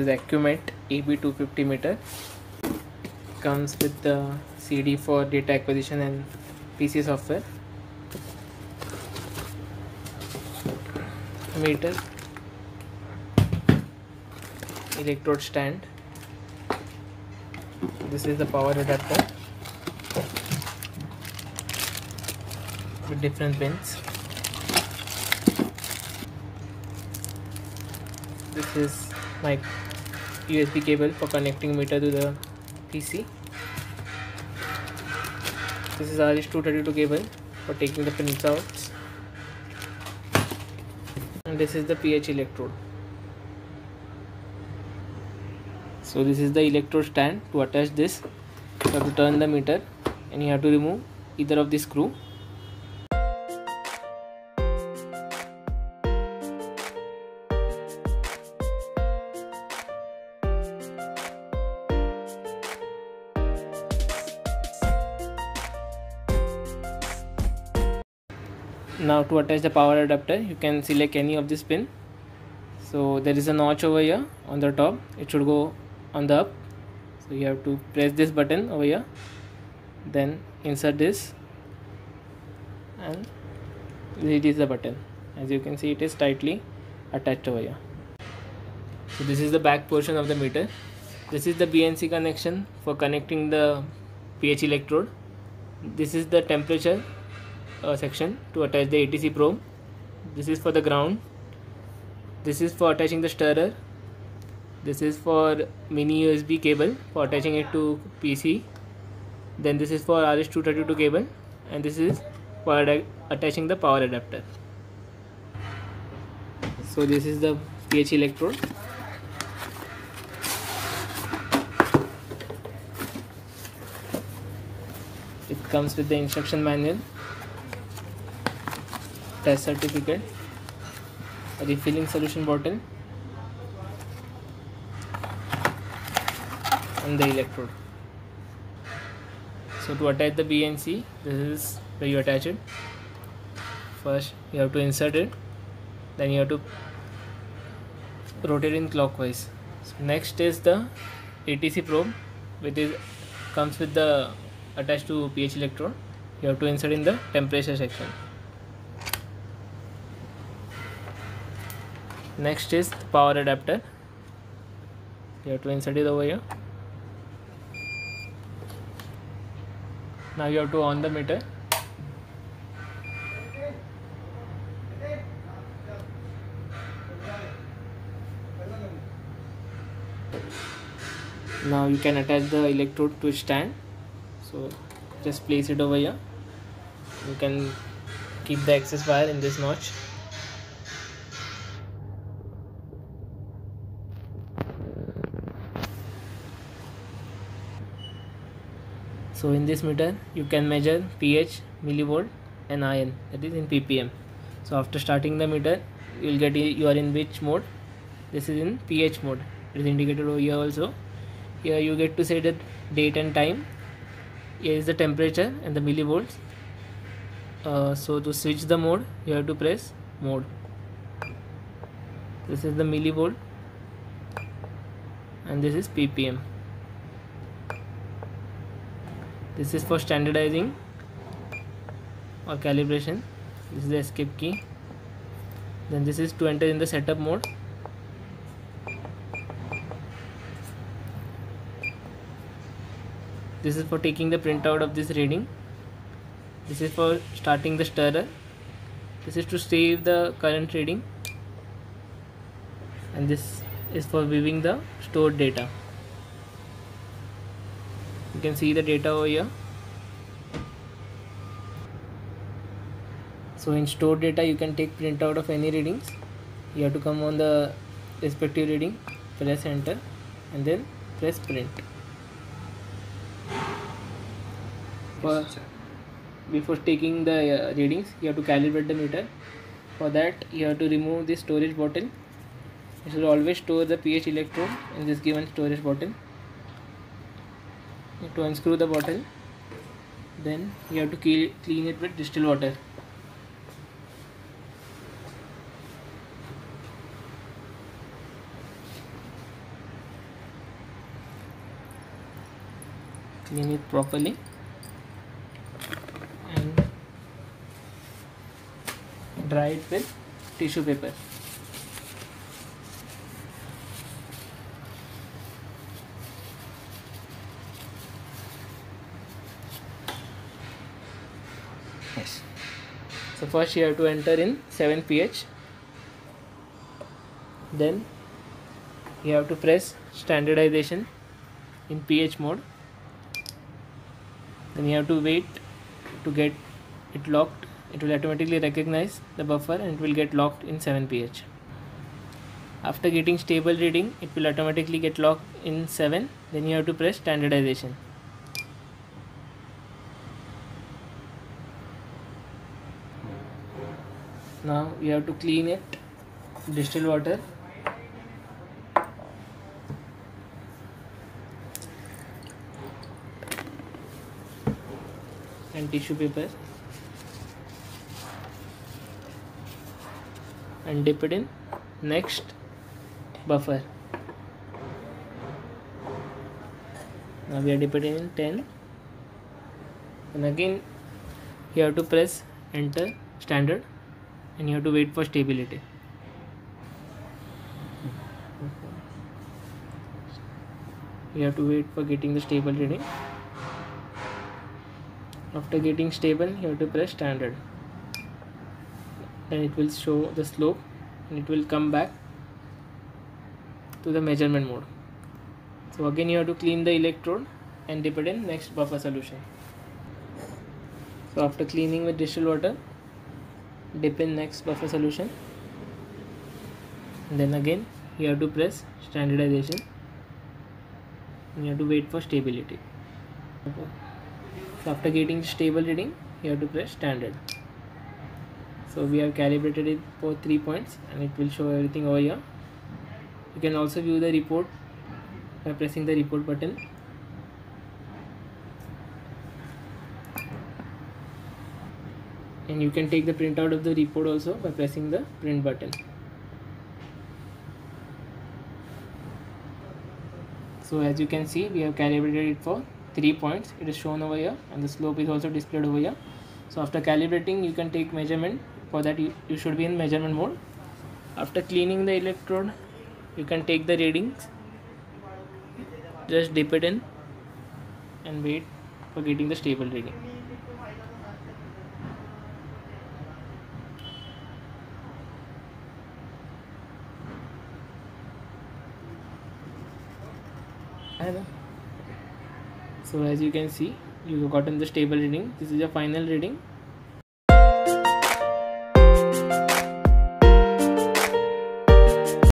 is Acumet AB250 meter. Comes with the CD for data acquisition and PC software. Meter, electrode stand. This is the power adapter with different pins. This is my USB cable for connecting meter to the PC. This is RS-232 cable for taking the printouts. And this is the pH electrode. So this is the electrode stand. To attach this, you have to turn the meter and you have to remove either of the screw. Now to attach the power adapter, you can select any of this pin. So there is a notch over here on the top, it should go on the up. So you have to press this button over here, then insert this and it is the button. As you can see, it is tightly attached over here. So this is the back portion of the meter. This is the BNC connection for connecting the pH electrode. This is the temperature section to attach the ATC probe. This is for the ground. This is for attaching the stirrer. This is for mini USB cable for attaching it to PC. Then this is for RS-232 cable, and this is for attaching the power adapter. So this is the pH electrode. It comes with the instruction manual, test certificate, a refilling solution bottle, and the electrode. So to attach the BNC, this is where you attach it. First you have to insert it, then you have to rotate in clockwise. So next is the ATC probe, which comes with the attached to pH electrode. You have to insert in the temperature section. Next is the power adapter. You have to insert it over here. Now you have to on the meter. Now you can attach the electrode to its stand. So just place it over here. You can keep the excess wire in this notch. So in this meter you can measure pH, millivolt and IN, that is in ppm. So after starting the meter, you will get you are in which mode. This is in pH mode. It is indicated over here also. Here you get to say the date and time. Here is the temperature and the millivolts. So to switch the mode, you have to press mode. This is the millivolt and this is ppm. This is for standardizing or calibration. This is the escape key. Then this is to enter in the setup mode. This is for taking the printout of this reading. This is for starting the stirrer. This is to save the current reading. And this is for viewing the stored data. You can see the data over here. So in stored data, you can take printout of any readings. You have to come on the respective reading, press enter and then press print. Before taking the readings, you have to calibrate the meter. For that, you have to remove this storage bottle. You should always store the pH electrode in this given storage bottle. You have to unscrew the bottle, then you have to clean it with distilled water. clean it properly and dry it with tissue paper. Yes. So first you have to enter in 7 pH, then you have to press standardization in pH mode, then you have to wait to get it locked. It will automatically recognize the buffer and it will get locked in 7 pH. After getting stable reading, it will automatically get locked in 7, then you have to press standardization. Now you have to clean it, distilled water, and tissue paper, and dip it in next buffer. Now we are dipping it in 10, and again you have to press enter standard and you have to wait for stability. You have to wait for getting the stable reading. After getting stable, you have to press standard, then it will show the slope and it will come back to the measurement mode. So again you have to clean the electrode and dip it in next buffer solution. So after cleaning with distilled water, dip in next buffer solution, and then again you have to press standardization and you have to wait for stability. So after getting stable reading, you have to press standard. So we have calibrated it for 3 points and it will show everything over here. You can also view the report by pressing the report button. And you can take the printout of the report also by pressing the print button. So as you can see, we have calibrated it for 3 points. It is shown over here and the slope is also displayed over here. So after calibrating, you can take measurement. For that you should be in measurement mode. After cleaning the electrode, you can take the readings. Just dip it in and wait for getting the stable reading. So as you can see, you have gotten the stable reading. This is the final reading.